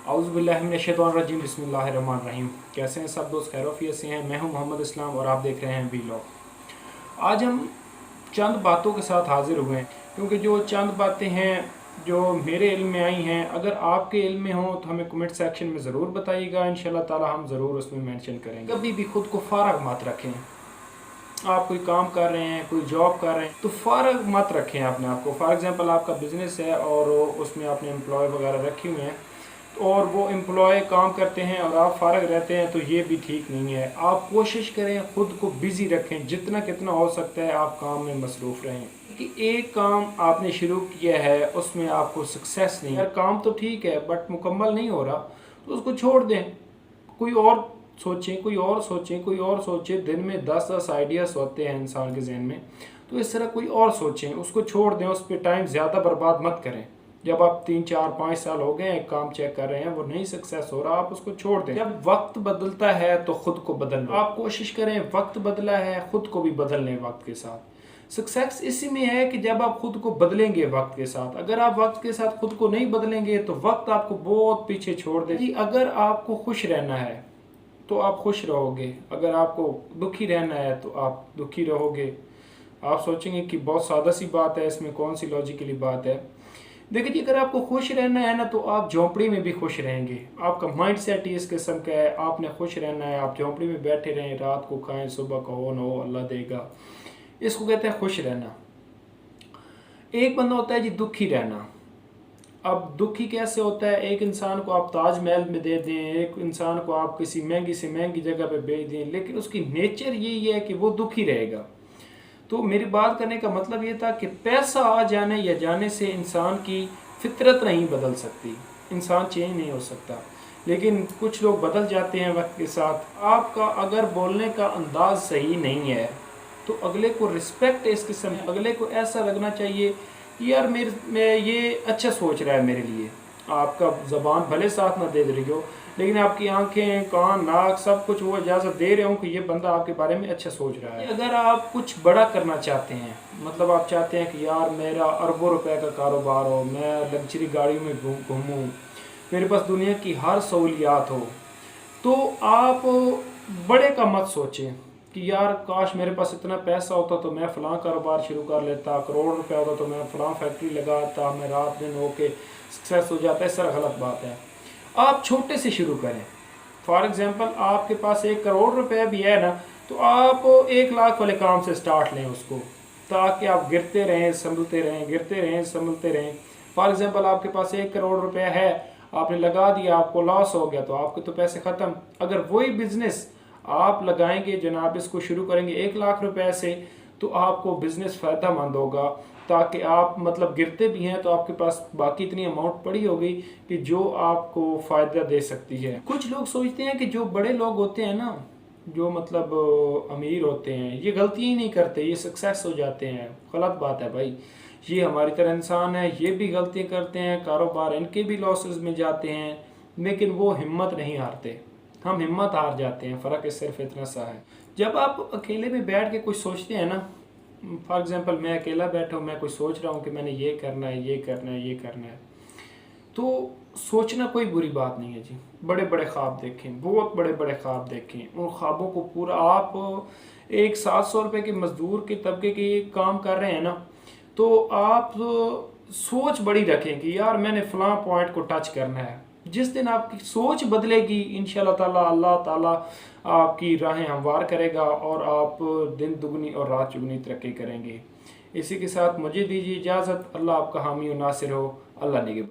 औज़ुबिल्लाहि मिनश्शैतानिर्रजीम बिस्मिल्लाहिर्रहमानिर्रहीम। कैसे हैं सब दोस्त? खैरियत से हैं? मैं हूं मोहम्मद इस्लाम और आप देख रहे हैं वीलॉग। आज हम चंद बातों के साथ हाजिर हुए हैं, क्योंकि जो चंद बातें हैं जो मेरे इल्म में आई हैं, अगर आपके इल्म में हो तो हमें कमेंट सेक्शन में ज़रूर बताइएगा। इंशाल्लाह ताला हम ज़रूर उसमें मेंशन करेंगे। कभी भी खुद को फारग मत रखें। आप कोई काम कर रहे हैं, कोई जॉब कर रहे हैं, तो फारग मत रखें अपने आप को। फॉर एग्जांपल आपका बिज़नेस है और उसमें आपने एम्प्लॉय वगैरह रखे हुए हैं और वो एम्प्लॉय काम करते हैं और आप फारग रहते हैं, तो ये भी ठीक नहीं है। आप कोशिश करें खुद को बिज़ी रखें, जितना कितना हो सकता है आप काम में मसरूफ़ रहें। कि एक काम आपने शुरू किया है उसमें आपको सक्सेस नहीं है, काम तो ठीक है बट मुकम्मल नहीं हो रहा, तो उसको छोड़ दें। कोई और सोचें, कोई और सोचें, कोई और सोचें। दिन में 10-10 आइडियाज़ होते हैं इंसान के जहन में, तो इस तरह कोई और सोचें, उसको छोड़ दें। उस पर टाइम ज़्यादा बर्बाद मत करें। जब आप 3-4-5 साल हो गए एक काम चेक कर रहे हैं, वो नहीं सक्सेस हो रहा, आप उसको छोड़ दें। जब वक्त बदलता है तो खुद को बदल लो। आप कोशिश करें, वक्त बदला है, खुद को भी बदल लें वक्त के साथ। सक्सेस इसी में है कि जब आप खुद को बदलेंगे वक्त के साथ। अगर आप वक्त के साथ खुद को नहीं बदलेंगे तो वक्त आपको बहुत पीछे छोड़ देगी। अगर आपको खुश रहना है तो आप खुश रहोगे, अगर आपको दुखी रहना है तो आप दुखी रहोगे। आप सोचेंगे कि बहुत सादा सी बात है, इसमें कौन सी लॉजिकली बात है। देखिए जी, अगर आपको खुश रहना है ना तो आप झोंपड़ी में भी खुश रहेंगे। आपका माइंड सेट ही इस किस्म का है, आपने खुश रहना है। आप झोंपड़ी में बैठे रहें, रात को खाएं, सुबह को हो न हो अल्लाह देगा। इसको कहते हैं खुश रहना। एक बंदा होता है जी दुखी रहना। अब दुखी कैसे होता है? एक इंसान को आप ताजमहल में दे दें, एक इंसान को आप किसी महंगी से महंगी जगह पे भेज दें, लेकिन उसकी नेचर यही है कि वो दुखी रहेगा। तो मेरी बात करने का मतलब ये था कि पैसा आ जाने या जाने से इंसान की फितरत नहीं बदल सकती, इंसान चेंज नहीं हो सकता, लेकिन कुछ लोग बदल जाते हैं वक्त के साथ। आपका अगर बोलने का अंदाज सही नहीं है तो अगले को रिस्पेक्ट इस किस्म, अगले को ऐसा लगना चाहिए यार मैं ये अच्छा सोच रहा है मेरे लिए। आपका ज़बान भले साथ ना दे रही हो, लेकिन आपकी आंखें, कान, नाक सब कुछ वो इजाज़त दे रहे हो कि ये बंदा आपके बारे में अच्छा सोच रहा है। अगर आप कुछ बड़ा करना चाहते हैं, मतलब आप चाहते हैं कि यार मेरा अरबों रुपए का कारोबार हो, मैं लग्जरी गाड़ियों में घूमूं, मेरे पास दुनिया की हर सहूलियात हो, तो आप बड़े का मत सोचें कि यार काश मेरे पास इतना पैसा होता तो मैं फ़लाँ कारोबार शुरू कर लेता, करोड़ रुपए होता तो मैं फ़लाँ फैक्ट्री लगाता, मैं रात दिन होके सक्सेस हो जाता। इस तरह गलत बात है। आप छोटे से शुरू करें। फॉर एग्जांपल आपके पास 1 करोड़ रुपए भी है ना, तो आप 1 लाख वाले काम से स्टार्ट लें उसको, ताकि आप गिरते रहें संभलते रहें, गिरते रहें संभलते रहें। फॉर एग्जांपल आपके पास 1 करोड़ रुपया है, आपने लगा दिया, आपको लॉस हो गया तो आपके तो पैसे ख़त्म। अगर वही बिज़नेस आप लगाएंगे जनाब, इसको शुरू करेंगे 1 लाख रुपए से, तो आपको बिज़नेस फ़ायदा मंद होगा, ताकि आप मतलब गिरते भी हैं तो आपके पास बाकी इतनी अमाउंट पड़ी होगी कि जो आपको फ़ायदा दे सकती है। कुछ लोग सोचते हैं कि जो बड़े लोग होते हैं ना, जो मतलब अमीर होते हैं, ये गलती ही नहीं करते, ये सक्सेस हो जाते हैं। गलत बात है भाई। ये हमारी तरह इंसान है, ये भी गलतियाँ करते हैं, कारोबार इनके भी लॉसेस में जाते हैं, लेकिन वो हिम्मत नहीं हारते। हम हिम्मत हार जाते हैं। फ़र्क सिर्फ इतना सा है। जब आप अकेले में बैठ के कुछ सोचते हैं ना, फॉर एग्जांपल मैं अकेला बैठा हूँ, मैं कुछ सोच रहा हूँ कि मैंने ये करना है, ये करना है, ये करना है, तो सोचना कोई बुरी बात नहीं है जी। बड़े बड़े ख्वाब देखें, बहुत बड़े बड़े ख्वाब देखें। उन ख्वाबों को पूरा, आप एक 700 रुपये के मजदूर के तबके के काम कर रहे हैं ना, तो आप सोच बड़ी रखें कि यार मैंने फ़लाँ पॉइंट को टच करना है। जिस दिन आपकी सोच बदलेगी, इंशाल्लाह ताला अल्लाह ताला आपकी राहें हमवार करेगा और आप दिन दुगनी और रात चुगनी तरक्की करेंगे। इसी के साथ मुझे दीजिए इजाज़त। अल्लाह आपका हामी और नासिर हो। अल्लाह निगहबान।